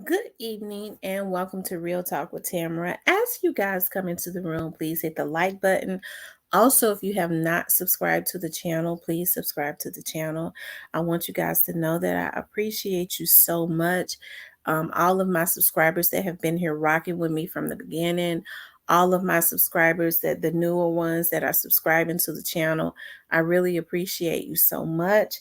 Good evening and welcome to Real Talk with Tamara. As you guys come into the room, please hit the like button. Also, if you have not subscribed to the channel, please subscribe to the channel. I want you guys to know that I appreciate you so much. All of my subscribers that have been here rocking with me from the beginning, all of my subscribers that the newer ones that are subscribing to the channel, I really appreciate you so much.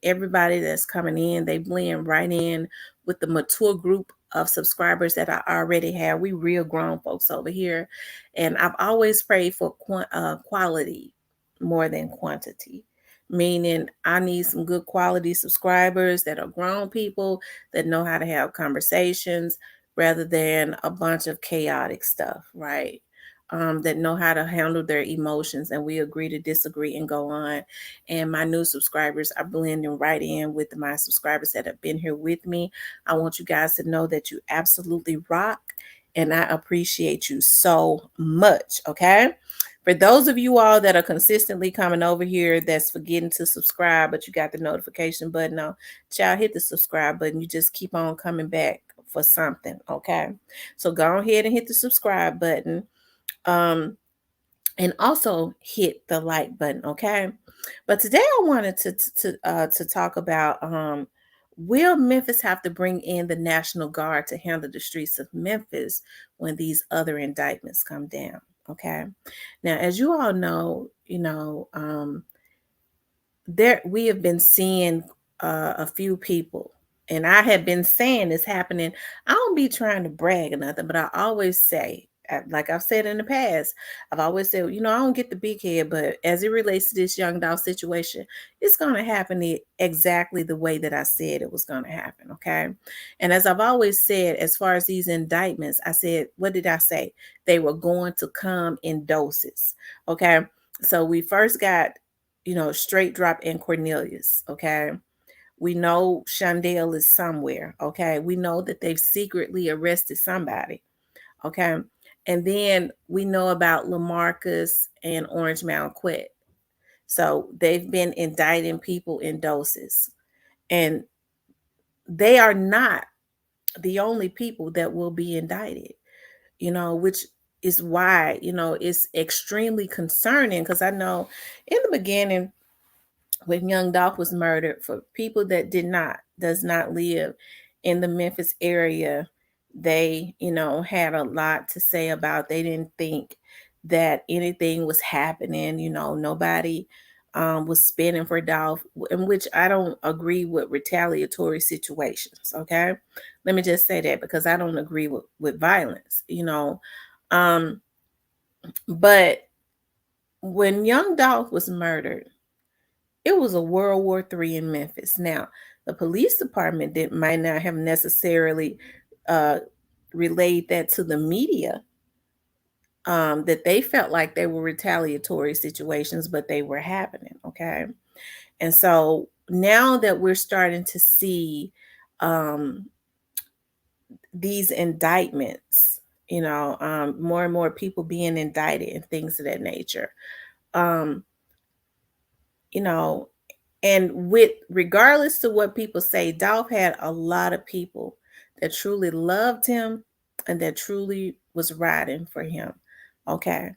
Everybody that's coming in, they blend right in with the mature group of subscribers that I already have. We real grown folks over here. And I've always prayed for quality more than quantity, meaning I need some good quality subscribers that are grown people that know how to have conversations rather than a bunch of chaotic stuff, right? That know how to handle their emotions, and we agree to disagree and go on. And my new subscribers are blending right in with my subscribers that have been here with me. I want you guys to know that you absolutely rock, and I appreciate you so much. Okay. For those of you all that are consistently coming over here that's forgetting to subscribe, but you got the notification button on, child, hit the subscribe button. You just keep on coming back for something. Okay. So go ahead and hit the subscribe button. Um, and also hit the like button, okay? But today I wanted to talk about will Memphis have to bring in the National Guard to handle the streets of Memphis when these other indictments come down? Okay. Now, as you all know, there we have been seeing a few people, and I have been saying it's happening. I don't be trying to brag or nothing, but I always say, like I've said in the past, I've always said, I don't get the big head, but as it relates to this young Dolph situation, it's going to happen exactly the way that I said it was going to happen. Okay. And as I've always said, as far as these indictments, I said, what did I say? They were going to come in doses. Okay. So we first got straight drop in Cornelius. Okay. We know Shondell is somewhere. Okay. We know that they've secretly arrested somebody. Okay. And then we know about Lamarcus and Orange Mound Quet. So they've been indicting people in doses. And they are not the only people that will be indicted, which is why, it's extremely concerning because I know in the beginning, when young Dolph was murdered, for people that does not live in the Memphis area, they had a lot to say about. They didn't think that anything was happening. Nobody was spinning for Dolph, in which I don't agree with retaliatory situations. Okay, let me just say that because I don't agree with violence. Um, but when young Dolph was murdered, it was a World War III in Memphis. Now, the police department might not have necessarily uh, relayed that to the media, that they felt like they were retaliatory situations, but they were happening. Okay. And so now that we're starting to see um, these indictments, more and more people being indicted and things of that nature. Um, you know, And with regardless to what people say, Dolph had a lot of people that truly loved him and that truly was riding for him. Okay.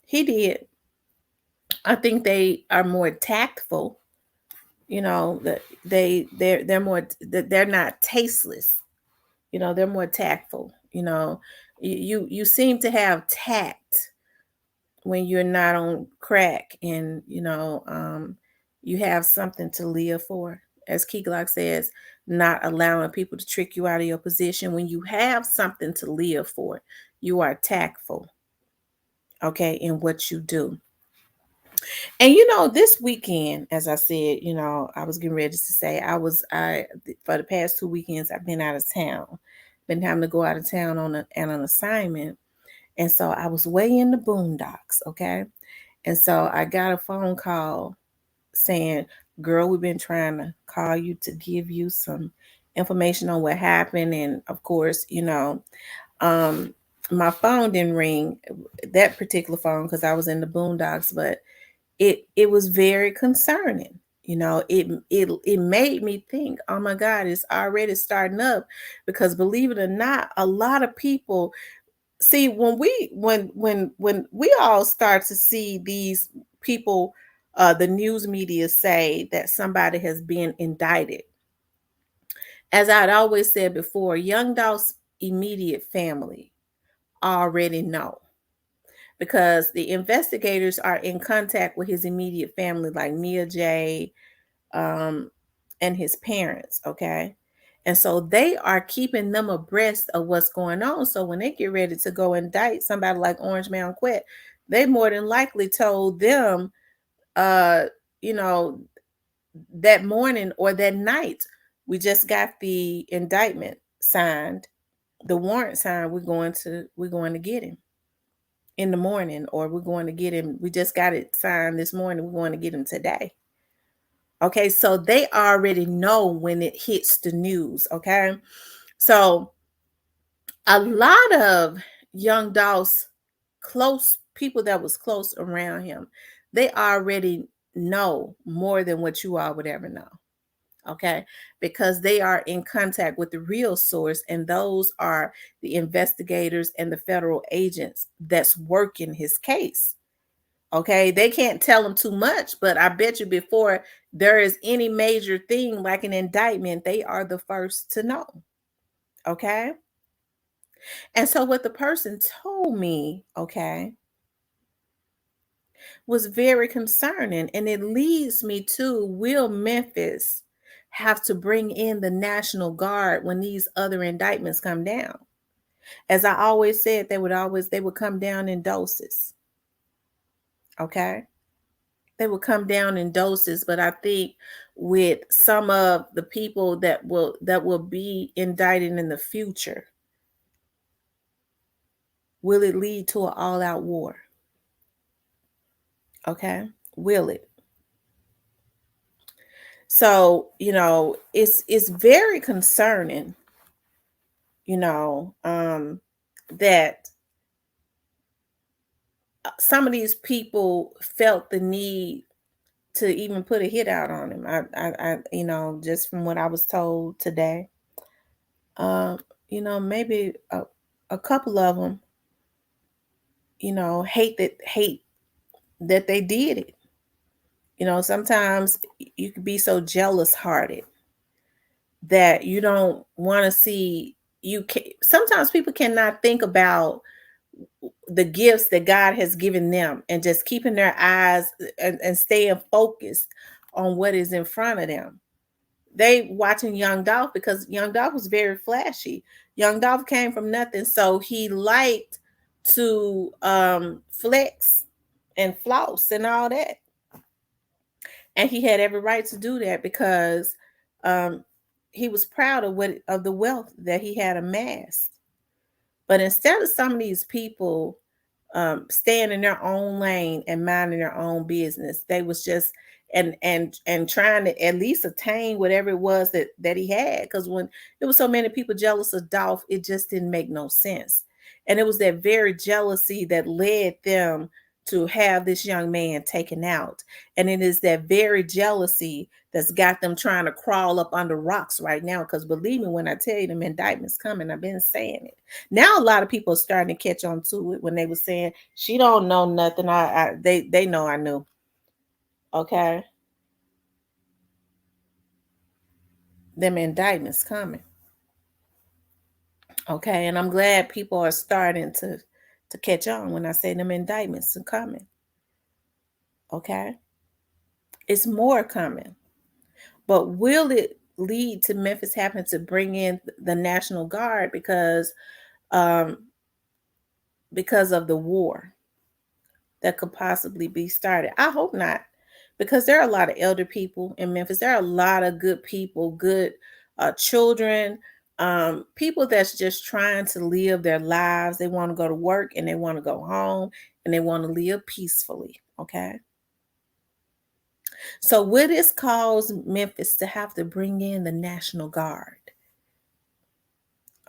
He did. I think they are more tactful, that they're more they're not tasteless. They're more tactful. You seem to have tact when you're not on crack, and you have something to live for, as Key Glock says, not allowing people to trick you out of your position. When you have something to live for, you are tactful, okay, in what you do. And this weekend, as I said, I was getting ready to say, I for the past 2 weekends I've been out of town, been having to go out of town on an assignment. And so I was way in the boondocks, okay? And so I got a phone call saying, girl, we've been trying to call you to give you some information on what happened. And of course, um, my phone didn't ring, that particular phone, because I was in the boondocks, but it was very concerning. It made me think, oh my God, it's already starting up, because believe it or not, a lot of people see, when we all start to see these people, the news media say that somebody has been indicted. As I'd always said before, Young Dolph's immediate family already know, because the investigators are in contact with his immediate family, like Mia J, um, and his parents. Okay. And so they are keeping them abreast of what's going on. So when they get ready to go indict somebody like Orange Mound Quet, they more than likely told them, uh, you know, that morning or that night, we just got the indictment signed, the warrant signed. We're going to get him in the morning, or we're going to get him. We just got it signed this morning. We're going to get him today. Okay, so they already know when it hits the news. Okay, so a lot of young Dolph's close people that was close around him, they already know more than what you all would ever know. Okay, because they are in contact with the real source, and those are the investigators and the federal agents that's working his case. Okay, they can't tell them too much, but I bet you before there is any major thing like an indictment, they are the first to know. Okay, and so what the person told me, okay, was very concerning, and it leads me to, will Memphis have to bring in the National Guard when these other indictments come down? As I always said, they would come down in doses. Okay, they will come down in doses, but I think with some of the people that will be indicted in the future, will it lead to an all-out war? Okay, will it? So it's very concerning, you know um that some of these people felt the need to even put a hit out on him. Just from what I was told today, um, maybe a couple of them, hate that they did it. Sometimes you could be so jealous hearted that you don't want to see. Sometimes people cannot think about the gifts that God has given them, and just keeping their eyes and staying focused on what is in front of them. They watching Young Dolph because Young Dolph was very flashy. Young Dolph came from nothing, so he liked to flex and floss and all that. And he had every right to do that, because um, he was proud of the wealth that he had amassed. But instead of some of these people staying in their own lane and minding their own business, they was just and trying to at least attain whatever it was that he had. Because when there was so many people jealous of Dolph, it just didn't make no sense. And it was that very jealousy that led them to have this young man taken out. And it is that very jealousy that's got them trying to crawl up under rocks right now. Because believe me when I tell you, them indictments coming, I've been saying it. Now a lot of people are starting to catch on to it when they were saying she don't know nothing. They know I knew. Okay, them indictments coming. Okay, and I'm glad people are starting to catch on when I say them indictments are coming. Okay, it's more coming, but will it lead to Memphis having to bring in the National Guard um because of the war that could possibly be started? I hope not, because there are a lot of elder people in Memphis. There are a lot of good people, good children, people that's just trying to live their lives. They want to go to work and they want to go home and they want to live peacefully. Okay. So, will this cause Memphis to have to bring in the National Guard?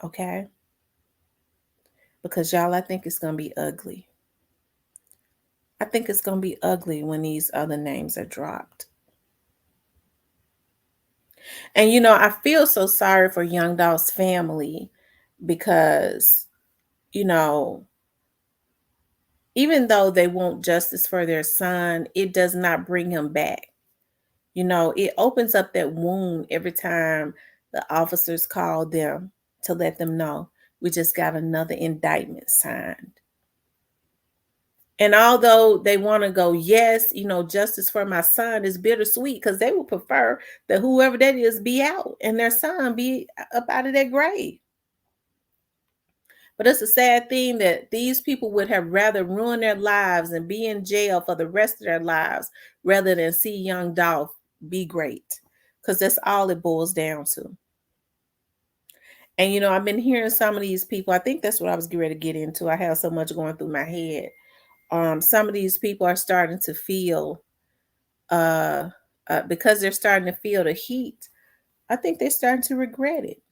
Okay. Because, y'all, I think it's going to be ugly. I think it's going to be ugly when these other names are dropped. And I feel so sorry for young Dolph's family because, you know, even though they want justice for their son, it does not bring him back. It opens up that wound every time the officers call them to let them know we just got another indictment signed. And although they want to go, yes, justice for my son is bittersweet because they would prefer that whoever that is be out and their son be up out of that grave. But it's a sad thing that these people would have rather ruin their lives and be in jail for the rest of their lives rather than see young Dolph be great. Because that's all it boils down to. And I've been hearing some of these people. I think that's what I was getting ready to get into. I have so much going through my head. Some of these people are starting to feel because they're starting to feel the heat. I think they're starting to regret it.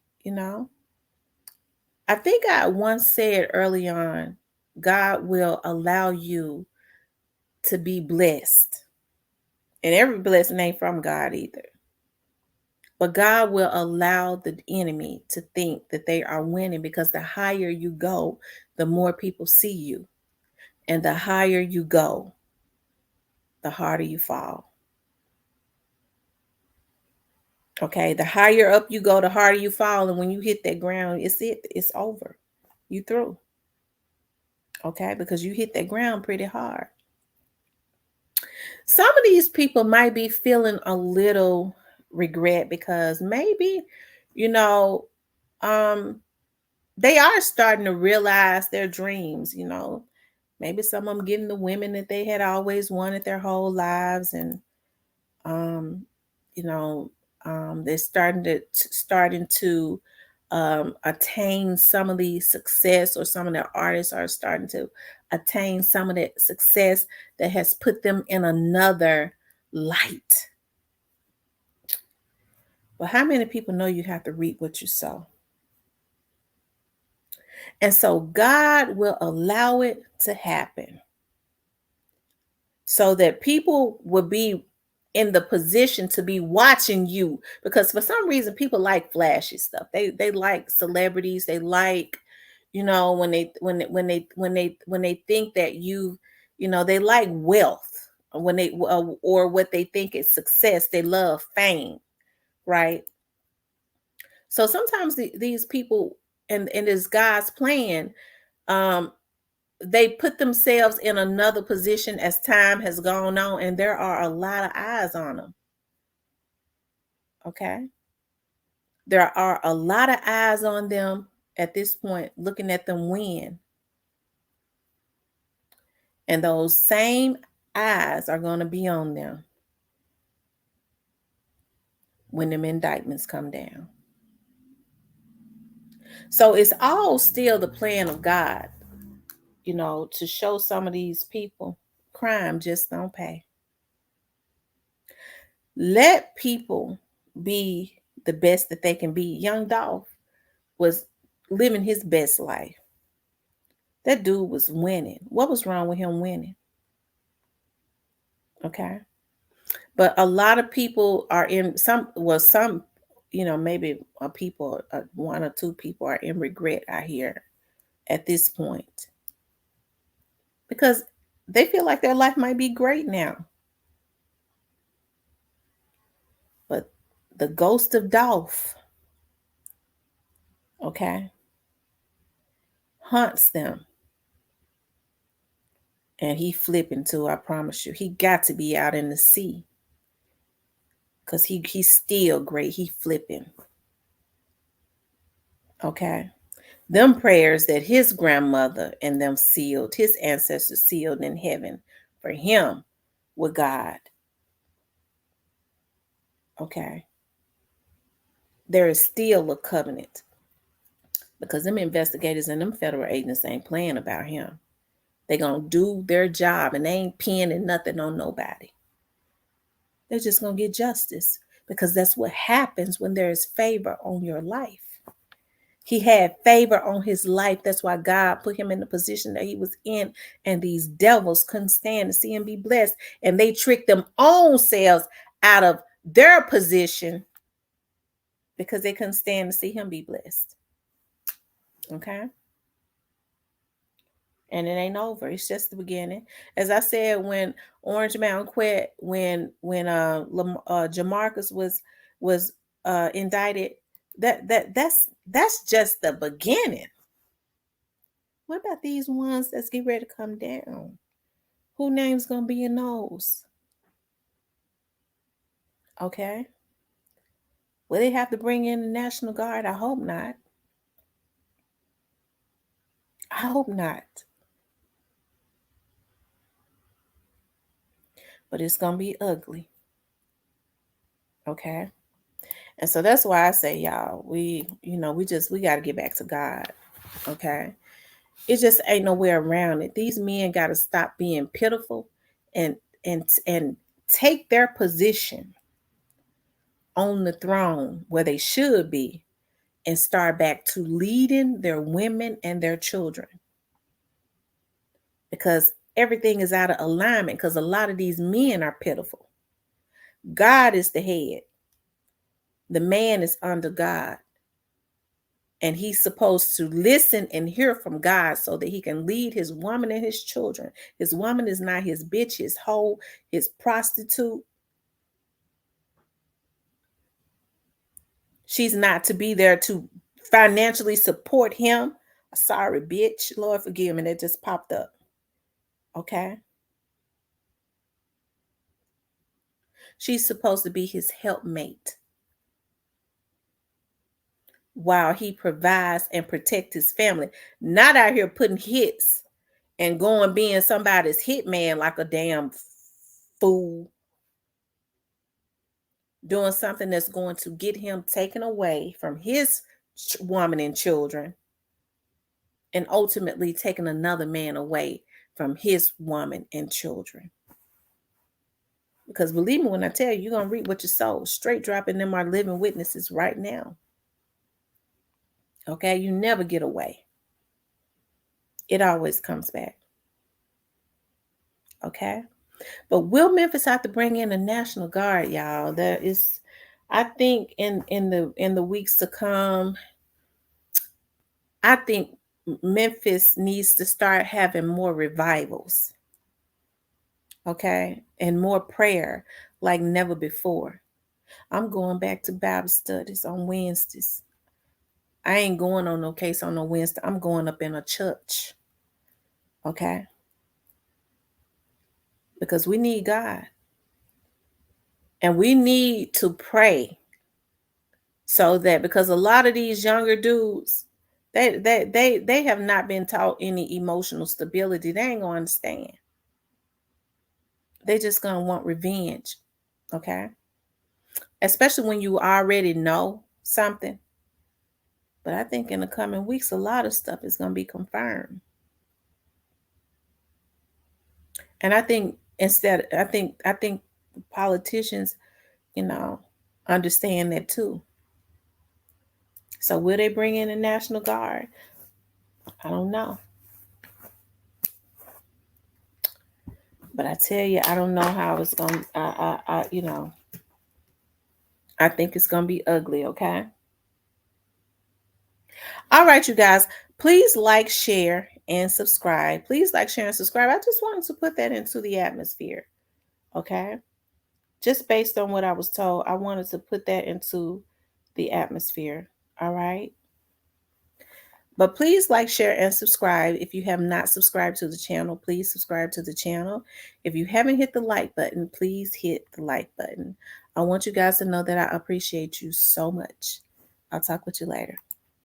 I think I once said early on, God will allow you to be blessed. And every blessing ain't from God either. But God will allow the enemy to think that they are winning because the higher you go, the more people see you. And the higher you go, the harder you fall. Okay, the higher up you go, the harder you fall. And when you hit that ground, it's over. You through. Okay, because you hit that ground pretty hard. Some of these people might be feeling a little regret because maybe, you know, um, they are starting to realize their dreams. Maybe some of them getting the women that they had always wanted their whole lives, and um, you know, they're starting to attain some of the success, or some of the artists are starting to attain some of that success that has put them in another light. But how many people know you have to reap what you sow? And so God will allow it to happen so that people will be in the position to be watching you, because for some reason people like flashy stuff. They like celebrities. They like, when they think that they like wealth. When they or what they think is success, they love fame, right? So sometimes these people, and it's God's plan, um they put themselves in another position as time has gone on, and there are a lot of eyes on them. Okay, there are a lot of eyes on them at this point, looking at them win, and those same eyes are going to be on them when them indictments come down. So it's all still the plan of God, to show some of these people crime just don't pay. Let people be the best that they can be. Young Dolph was living his best life. That dude was winning. What was wrong with him winning? Okay. But a lot of people are in some, maybe people, one or two people are in regret, I hear, at this point, because they feel like their life might be great now. But the ghost of Dolph, okay, haunts them. And he flipping too, I promise you. He got to be out in the sea. Because he's still great. He flipping. Okay. Them prayers that his grandmother and them sealed, his ancestors sealed in heaven for him with God. Okay. There is still a covenant. Because them investigators and them federal agents ain't playing about him. They gonna do their job, and they ain't pinning nothing on nobody. They're just gonna get justice, because that's what happens when there is favor on your life. He had favor on his life. That's why God put him in the position that he was in. And these devils couldn't stand to see him be blessed. And they tricked them own selves out of their position because they couldn't stand to see him be blessed. Okay. And it ain't over. It's just the beginning. As I said, when Orange Mountain quit, when Jamarcus was indicted, that's just the beginning. What about these ones that's getting ready to come down? Who name's gonna be in those? Okay. Will they have to bring in the National Guard? I hope not. I hope not. But it's gonna be ugly. Okay. And so that's why I say, y'all, we got to get back to God. Okay. It just ain't no way around it. These men got to stop being pitiful and and take their position on the throne where they should be and start back to leading their women and their children. Because everything is out of alignment because a lot of these men are pitiful. God is the head. The man is under God. And he's supposed to listen and hear from God so that he can lead his woman and his children. His woman is not his bitch, his hoe, his prostitute. She's not to be there to financially support him. Sorry, bitch. Lord, forgive me. That just popped up. Okay. She's supposed to be his helpmate while he provides and protects his family. Not out here putting hits and going being somebody's hitman like a damn fool. Doing something that's going to get him taken away from his woman and children and ultimately taking another man away from his woman and children. Because believe me when I tell you, you're going to reap what you sow. Straight dropping them are living witnesses right now. Okay, you never get away. It always comes back. Okay, but will Memphis have to bring in a National Guard, y'all? That is, I think in the weeks to come, I think Memphis needs to start having more revivals. Okay, and more prayer like never before. I'm going back to Bible studies on Wednesdays. I ain't going on no case on no Wednesday. I'm going up in a church. Okay? Because we need God. And we need to pray so that because a lot of these younger dudes, they have not been taught any emotional stability. They ain't gonna understand. They just gonna want revenge. Okay? Especially when you already know something. But I think in the coming weeks, a lot of stuff is gonna be confirmed. And I think I think politicians, understand that too. So will they bring in the National Guard? I don't know. But I tell you, I don't know how it's going to, I think it's going to be ugly, okay? All right, you guys, please like, share, and subscribe. Please like, share, and subscribe. I just wanted to put that into the atmosphere, okay? Just based on what I was told, I wanted to put that into the atmosphere, all right? But please like, share, and subscribe. If you have not subscribed to the channel, please subscribe to the channel. If you haven't hit the like button, please hit the like button. I want you guys to know that I appreciate you so much. I'll talk with you later.